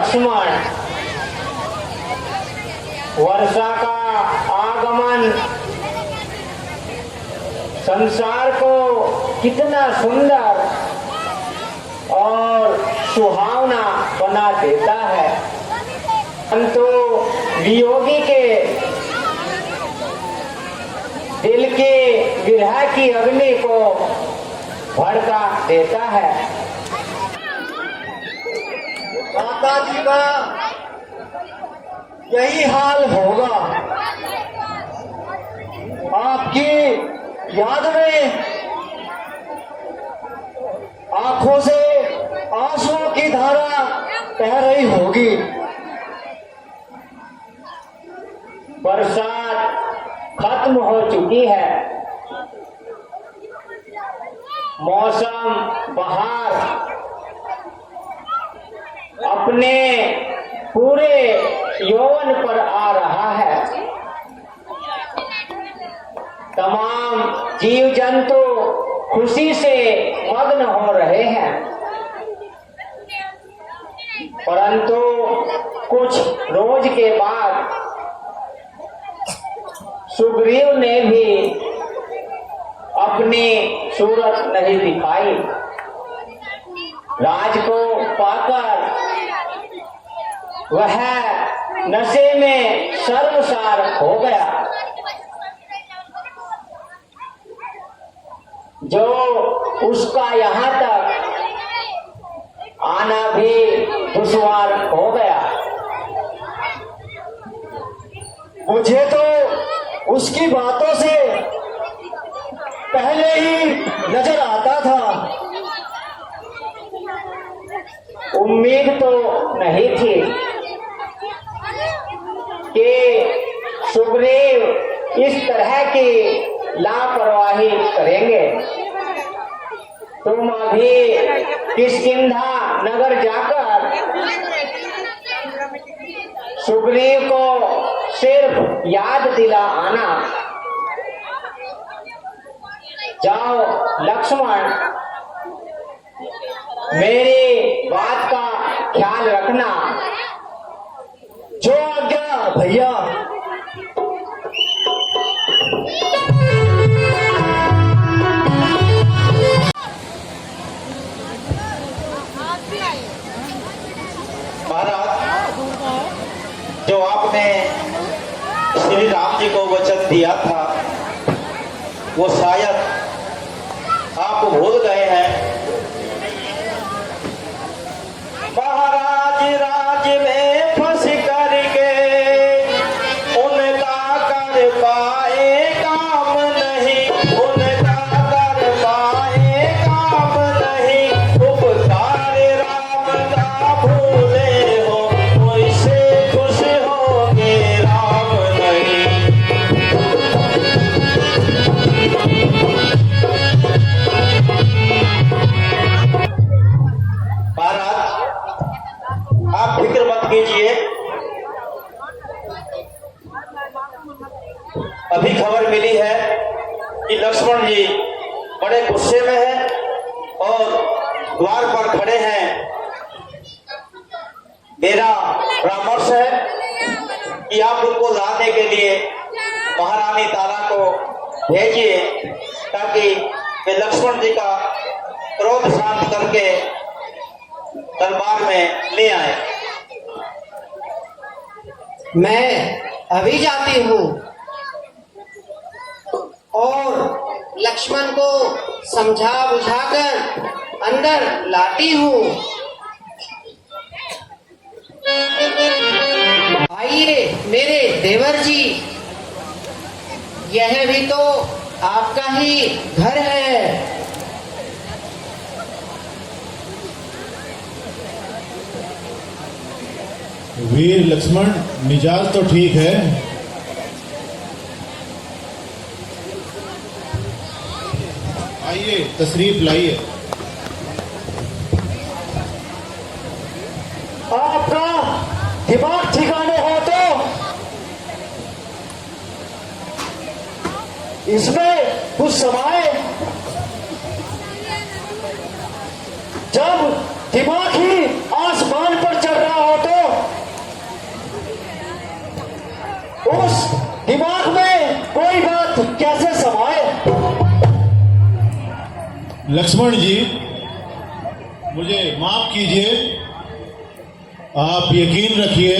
लक्ष्मण, वर्षा का आगमन संसार को कितना सुंदर और सुहावना बना देता है, परंतु वियोगी के दिल के विरह की अग्नि को भड़का देता है। माता जी का यही हाल होगा। आपकी याद में आंखों से आंसुओं की धारा बह रही होगी। बरसात खत्म हो चुकी है, मौसम बहार अपने पूरे यौवन पर आ रहा है। तमाम जीव जंतु खुशी से मग्न हो रहे हैं, परंतु कुछ रोज के बाद सुग्रीव ने भी अपनी सूरत नहीं दिखाई। राज को पाकर वह नशे में सर्वसार हो गया। जो उसका यहाँ तक आना भी दुश्वार हो गया। मुझे तो उसकी बातों से पहले ही नजर आता था। उम्मीद तो नहीं थी कि सुग्रीव इस तरह की लापरवाही करेंगे। तुम अभी किष्किंधा नगर जाकर सुग्रीव को सिर्फ याद दिला आना। जाओ लक्ष्मण, मेरी बात का ख्याल रखना। जो आज्ञा भैया। महाराज, जो आपने श्री राम जी को वचन दिया था वो शायद आप भूल गए हैं। महाराज राज में फंस करके उनका कर पाए काम नहीं, उनका कर पाए काम नहीं। उपकार राम का भूले हो, मुझसे खुश होंगे राम नहीं। महाराज, आप फिक्र मत कीजिए। अभी खबर मिली है कि लक्ष्मण जी बड़े गुस्से में हैं और द्वार पर खड़े हैं। मेरा परामर्श है कि आप उनको लाने के लिए महारानी तारा को भेजिए, ताकि वे लक्ष्मण जी का क्रोध शांत करके दरबार में ले आए। मैं अभी जाती हूँ और लक्ष्मण को समझा बुझाकर अंदर लाती हूँ। आइए मेरे देवर जी, यह भी तो आपका ही घर है। वीर लक्ष्मण, मिजाज तो ठीक है। आइए तशरीफ लाइए। आपका दिमाग ठिकाने हो तो इसमें कुछ समाए। जब दिमाग ही आसमान पर चढ़ रहा हो तो लक्ष्मण जी, मुझे माफ कीजिए। आप यकीन रखिए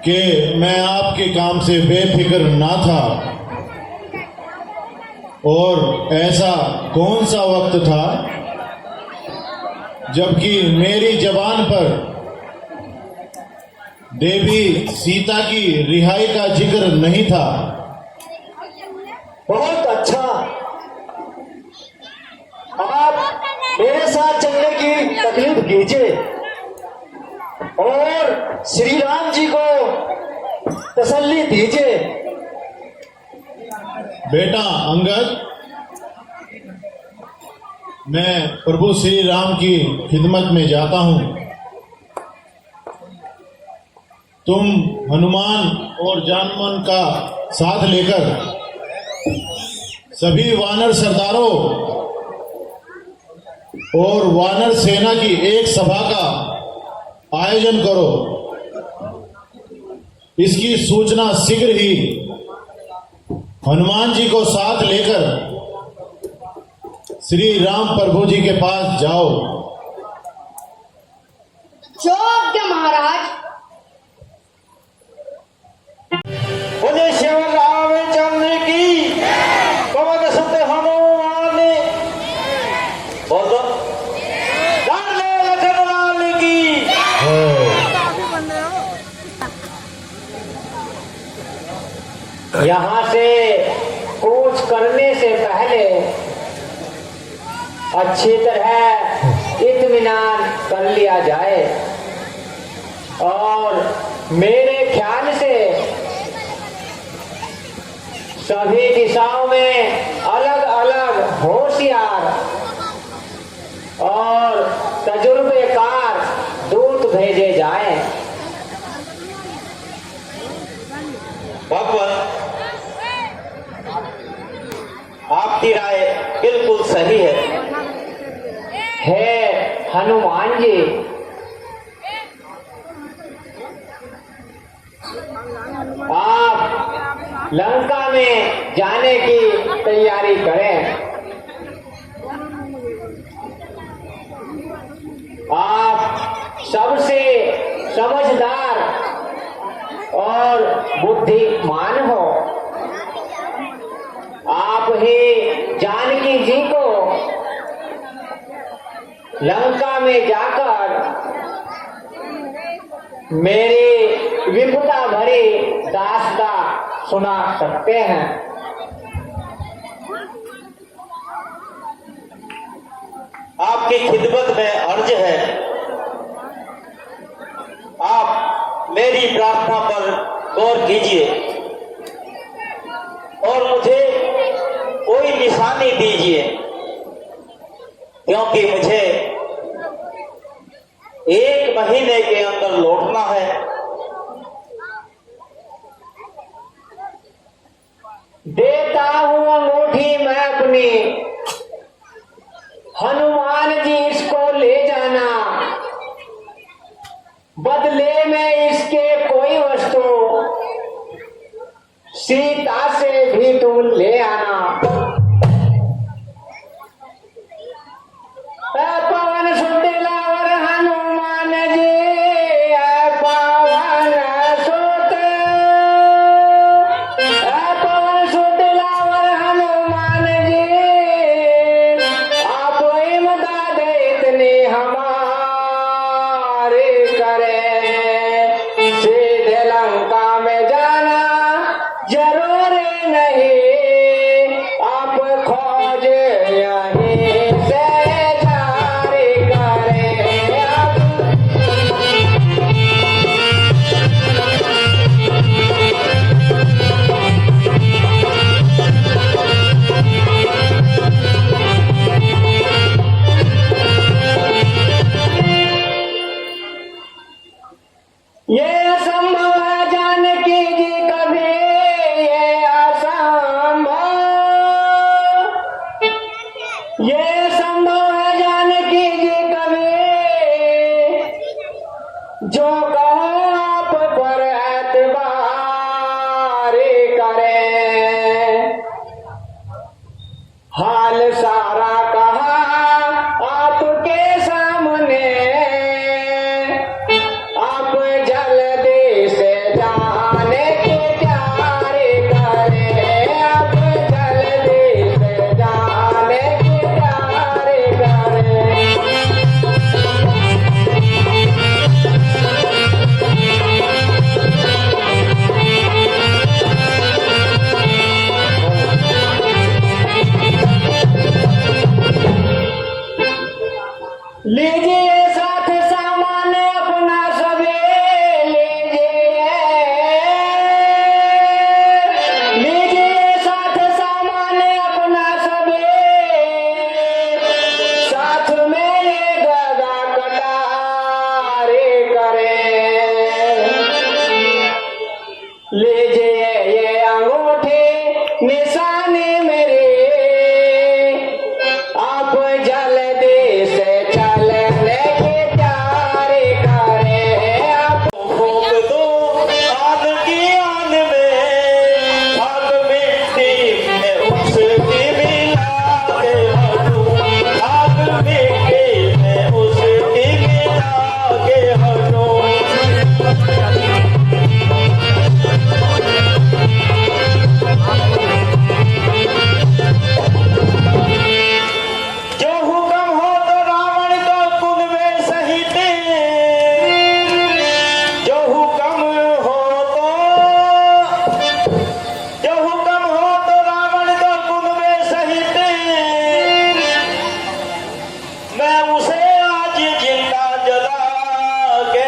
कि मैं आपके काम से बेफिक्र ना था, और ऐसा कौन सा वक्त था जबकि मेरी जबान पर देवी सीता की रिहाई का जिक्र नहीं था। बहुत अच्छा, आप मेरे साथ चलने की तकलीफ कीजिए और श्री राम जी को तसल्ली दीजिए। बेटा अंगद, मैं प्रभु श्री राम की खिदमत में जाता हूं। तुम हनुमान और जानुमान का साथ लेकर सभी वानर सरदारों और वानर सेना की एक सभा का आयोजन करो। इसकी सूचना शीघ्र ही हनुमान जी को साथ लेकर श्री राम प्रभु जी के पास जाओ। योग्य महाराज। बोले श्री रामचंद्र की पवन सुत हनुमान बोल दो लाले लखन लाल की। यहाँ से कूच करने से पहले अच्छी तरह इत्मीनान कर लिया जाए, और मेरे ख्याल से सभी दिशाओं में अलग अलग होशियार और तजुर्बेकार दूत भेजे जाएं। भगवान, आपकी राय बिल्कुल सही है हनुमान जी। आप लंका में जाने की तैयारी करें। आप सबसे समझदार और बुद्धिमान हो। आप ही जानकी जी को लंका में जाकर मेरी विपदा भरी दास्ता सुना सकते हैं। आपकी खिदमत में अर्ज है, आप मेरी प्रार्थना पर गौर कीजिए और मुझे कोई निशानी दीजिए, क्योंकि मुझे 1 महीने के अंदर लौटना है। देता हूं अंगूठी मैं अपनी, हनुमान जी इसको ले जाना। बदले में इसके कोई वस्तु सीता से भी तुम ले आना। पवन सुत लावर हनुमान जी, पवन सुत, पवन सुत लावर हनुमान जी, लीजिए साथ सामान अपना सबे लीजिए साथ सामान अपना सबे साथ में ये गदा कटारे करें लीजिए ये अंगूठे निशाने मेरे आप जल्दी से चलने के प्यारे करें आप फूंक दो आन की आन में आग मिट्टी में उसकी मिला के हटूं आग मिट्टी में उसकी मिला के हटूं जो हुक्म हो तो रावण को कुल में सहित जो हुक्म हो तो रावण को कुल में सहित मैं उसे आज जिंदा जला के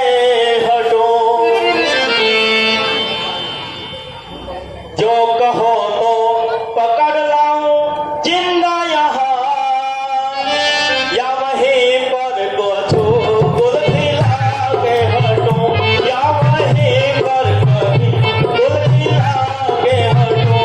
हटूं जो कहो तो पकड़ लाऊं जिंदा यहाँ या वहीं पर कुछ गुल खिला के हटूं या वहीं पर कहीं गुल खिला के हटूं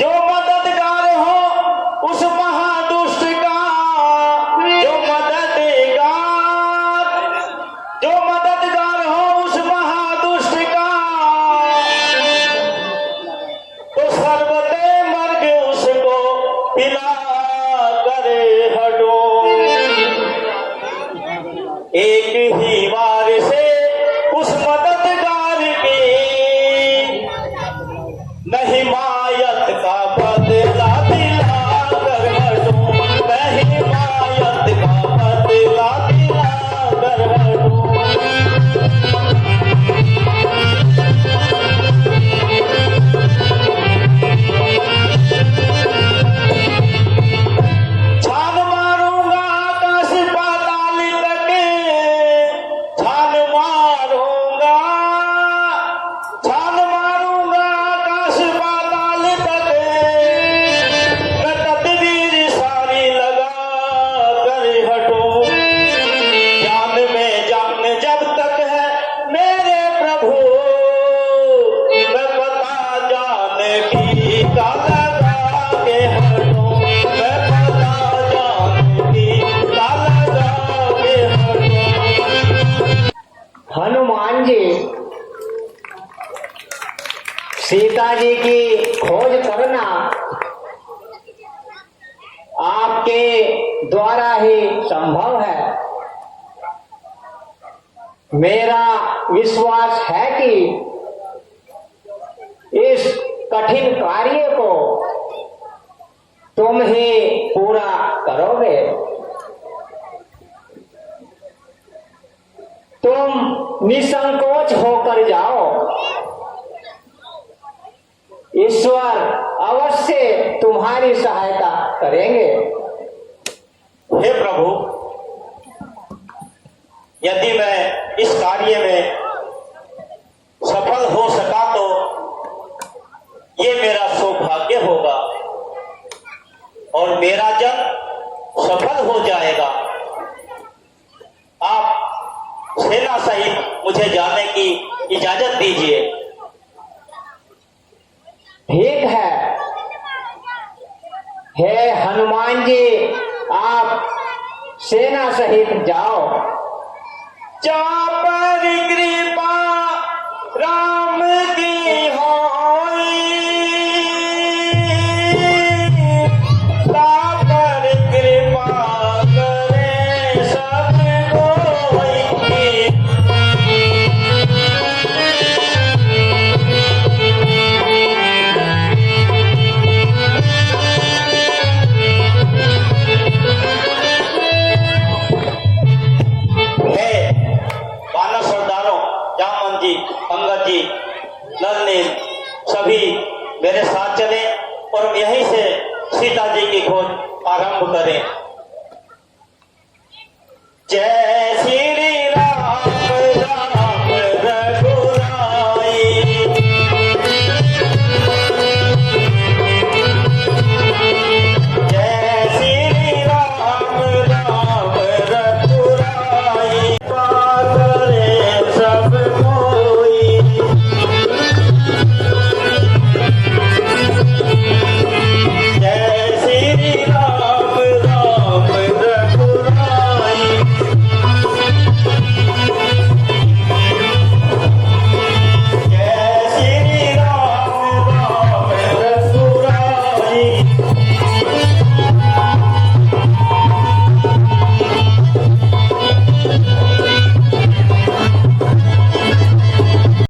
जो मददगार हो उस महादुष्ट का जो मददगार हो उस महादुष्ट का तो सर्वते मर्ग उसको पिला करे हटो एक ही बार से उस मददगार की मैं हिमायत का बदला दिला कर हटूं मैं हिमायत का बदला दिला कर हटूं छान मारूंगा आकाश पाताल तक छान मारूंगा आकाश पाताल तक मैं तदबीर सारी लगा कर हटूं जान में जान जब तक है मेरे प्रभु मैं पता जान की का लगा के हटूं मैं पता जान की का लगा के हटूं हनुमान जी सीता जी की खोज करना आपके द्वारा ही संभव है मेरा विश्वास है कि इस कठिन कार्य को तुम ही पूरा करोगे तुम निसंकोच होकर जाओ ईश्वर अवश्य तुम्हारी सहायता करेंगे हे प्रभु यदि मैं इस कार्य में सफल हो सका तो ये मेरा सौभाग्य होगा और मेरा जब सफल हो जाएगा आप सेना सहित मुझे जाने की इजाजत दीजिए ठीक है हे हनुमान जी आप सेना सहित जाओ जा पर कृपा राम की होई ता पर कृपा करे सब कोई जय